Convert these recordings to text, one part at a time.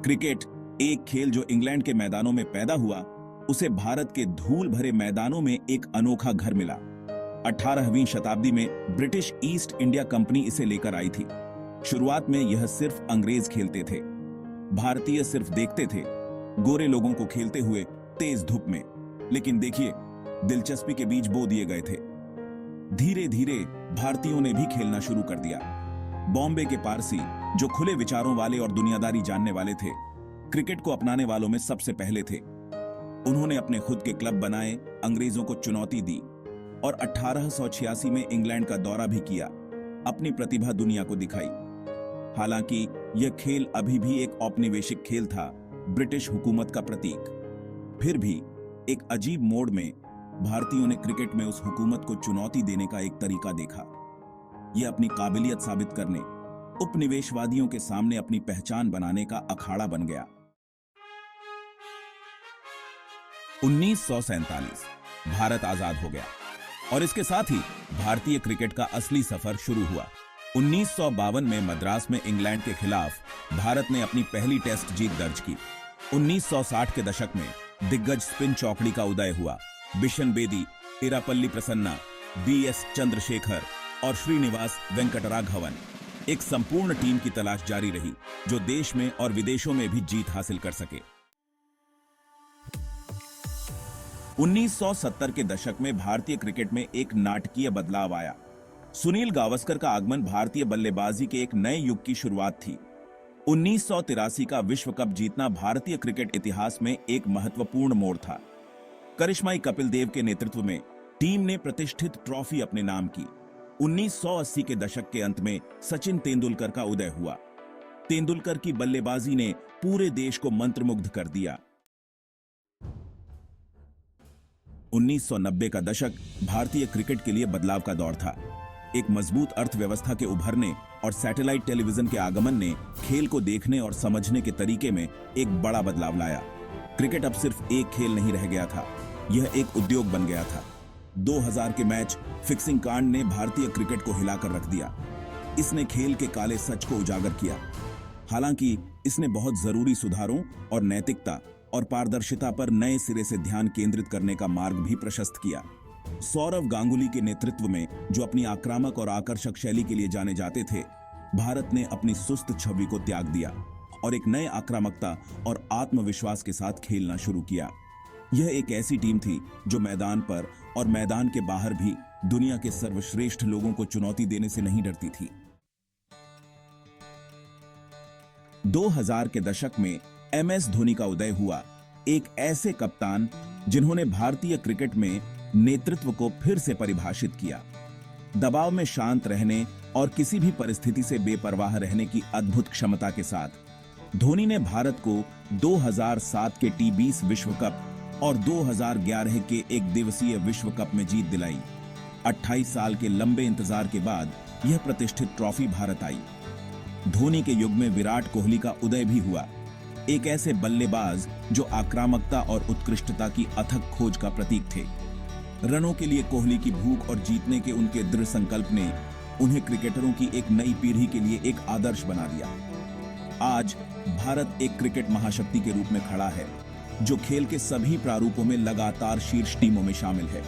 Cricket, एक खेल जो इंग्लैंड के मैदानों में पैदा हुआ, उसे भारत के धूल भरे मैदानों में एक अनोखा घर मिला। 18वीं शताब्दी में ब्रिटिश ईस्ट इंडिया कंपनी इसे लेकर आई थी। शुरुआत में यह सिर्फ अंग्रेज खेलते थे, भारतीय सिर्फ देखते थे, गोरे लोगों को खेलते हुए तेज धूप में। लेकिन देखिए, दिलचस्पी के बीज बो दिए गए थे। धीरे धीरे भारतीयों ने भी खेलना शुरू कर दिया। बॉम्बे के पारसी, जो खुले विचारों वाले और दुनियादारी जानने वाले थे, क्रिकेट को अपनाने वालों में सबसे पहले थे। उन्होंने अपने खुद के क्लब बनाए, अंग्रेजों को चुनौती दी और 1886 में इंग्लैंड का दौरा भी किया, अपनी प्रतिभा दुनिया को दिखाई। हालांकि यह खेल अभी भी एक औपनिवेशिक खेल था, ब्रिटिश हुकूमत का प्रतीक। फिर भी एक अजीब मोड़ में भारतीयों ने क्रिकेट में उस हुकूमत को चुनौती देने का एक तरीका देखा। यह अपनी काबिलियत साबित करने, उपनिवेशवादियों के सामने अपनी पहचान बनाने का अखाड़ा बन गया। 1947 भारत आजाद हो गया और इसके साथ ही भारतीय क्रिकेट का असली सफर शुरू हुआ। 1952 में मद्रास में इंग्लैंड के खिलाफ भारत ने अपनी पहली टेस्ट जीत दर्ज की। 1960 के दशक में दिग्गज स्पिन चौकड़ी का उदय हुआ। बिशन बेदी, इरापल्ली प्रसन्ना, बीएस चंद्रशेखर और श्रीनिवास वेंकटराघवन, एक संपूर्ण टीम की तलाश जारी रही जो देश में और विदेशों में भी जीत हासिल कर सके। 1970 के दशक में भारतीय क्रिकेट में एक नाटकीय बदलाव आया। सुनील गावस्कर का आगमन भारतीय बल्लेबाजी के एक नए युग की शुरुआत थी। 1983 का विश्व कप जीतना भारतीय क्रिकेट इतिहास में एक महत्वपूर्ण मोड़ था। करिश्माई कपिल देव के नेतृत्व में टीम ने प्रतिष्ठित ट्रॉफी अपने नाम की। 1980 के दशक के अंत में सचिन तेंदुलकर का उदय हुआ। तेंदुलकर की बल्लेबाजी ने पूरे देश को मंत्रमुग्ध कर दिया। 1990 का दशक भारतीय क्रिकेट के लिए बदलाव का दौर था। एक मजबूत अर्थव्यवस्था के उभरने और सैटेलाइट टेलीविजन के आगमन ने खेल को देखने और समझने के तरीके में एक बड़ा बदलाव लाया। क्रिकेट अब सिर्फ एक खेल नहीं रह गया था, यह एक उद्योग बन गया था। 2000 के मैच फिक्सिंग कांड ने भारतीय क्रिकेट को हिलाकर रख दिया। इसने खेल के काले सच को उजागर किया। हालांकि इसने बहुत जरूरी सुधारों और नैतिकता और पारदर्शिता पर नए सिरे से ध्यान केंद्रित करने का मार्ग भी प्रशस्त किया। सौरव गांगुली के नेतृत्व में, जो अपनी आक्रामक और आकर्षक शैली के लिए जाने जाते थे, भारत ने अपनी सुस्त छवि को त्याग दिया और एक नए आक्रामकता और आत्मविश्वास के साथ खेलना शुरू किया। यह एक ऐसी टीम थी जो मैदान पर और मैदान के बाहर भी दुनिया के सर्वश्रेष्ठ लोगों को चुनौती देने से नहीं डरती थी। 2000 के दशक में एमएस धोनी का उदय हुआ, एक ऐसे कप्तान जिन्होंने भारतीय क्रिकेट में नेतृत्व को फिर से परिभाषित किया। दबाव में शांत रहने और किसी भी परिस्थिति से बेपरवाह रहने की अद्भुत क्षमता के साथ धोनी ने भारत को 2007 के टी20 विश्व कप और 2011 के एक दिवसीय विश्व कप में जीत दिलाई। 28 साल के लंबे इंतजार के बाद यह प्रतिष्ठित ट्रॉफी भारत आई। धोनी के युग में विराट कोहली का उदय भी हुआ, एक ऐसे बल्लेबाज जो आक्रामकता और उत्कृष्टता की अथक खोज का प्रतीक थे। रनों के लिए कोहली की भूख और जीतने के उनके दृढ़ संकल्प ने उन्हें क्रिकेटरों की एक नई पीढ़ी के लिए एक आदर्श बना दिया। आज भारत एक क्रिकेट महाशक्ति के रूप में खड़ा है, जो खेल के सभी प्रारूपों में लगातार शीर्ष टीमों में शामिल है।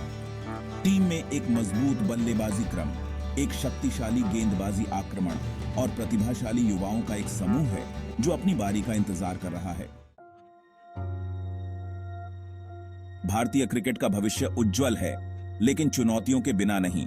टीम में एक मजबूत बल्लेबाजी क्रम, एक शक्तिशाली गेंदबाजी आक्रमण और प्रतिभाशाली युवाओं का एक समूह है जो अपनी बारी का इंतजार कर रहा है। भारतीय क्रिकेट का भविष्य उज्जवल है, लेकिन चुनौतियों के बिना नहीं।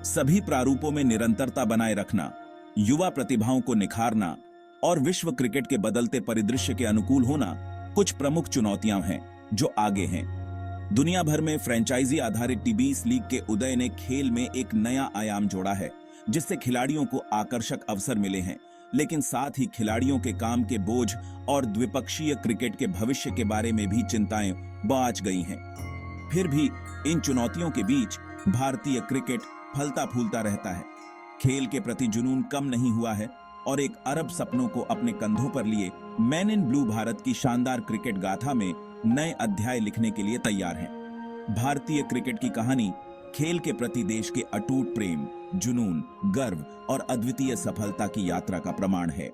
सभी प्रारूपों में निरंतरता बनाए रखना, युवा प्रतिभाओं को निखारना और विश्व क्रिकेट के बदलते परिदृश्य के अनुकूल होना कुछ प्रमुख चुनौतियां हैं जो आगे हैं। दुनिया भर में फ्रेंचाइजी आधारित टी20 लीग के उदय ने खेल में एक नया आयाम जोड़ा है, जिससे खिलाड़ियों को आकर्षक अवसर मिले हैं, लेकिन साथ ही खिलाड़ियों के काम के बोझ और द्विपक्षीय क्रिकेट के भविष्य के बारे में भी चिंताएं बाज गई हैं। फिर भी इन चुनौतियों के बीच भारतीय क्रिकेट फलता फूलता रहता है। खेल के प्रति जुनून कम नहीं हुआ है और एक अरब सपनों को अपने कंधों पर लिए मैन इन ब्लू भारत की शानदार क्रिकेट गाथा में नए अध्याय लिखने के लिए तैयार हैं। भारतीय क्रिकेट की कहानी खेल के प्रति देश के अटूट प्रेम, जुनून, गर्व और अद्वितीय सफलता की यात्रा का प्रमाण है।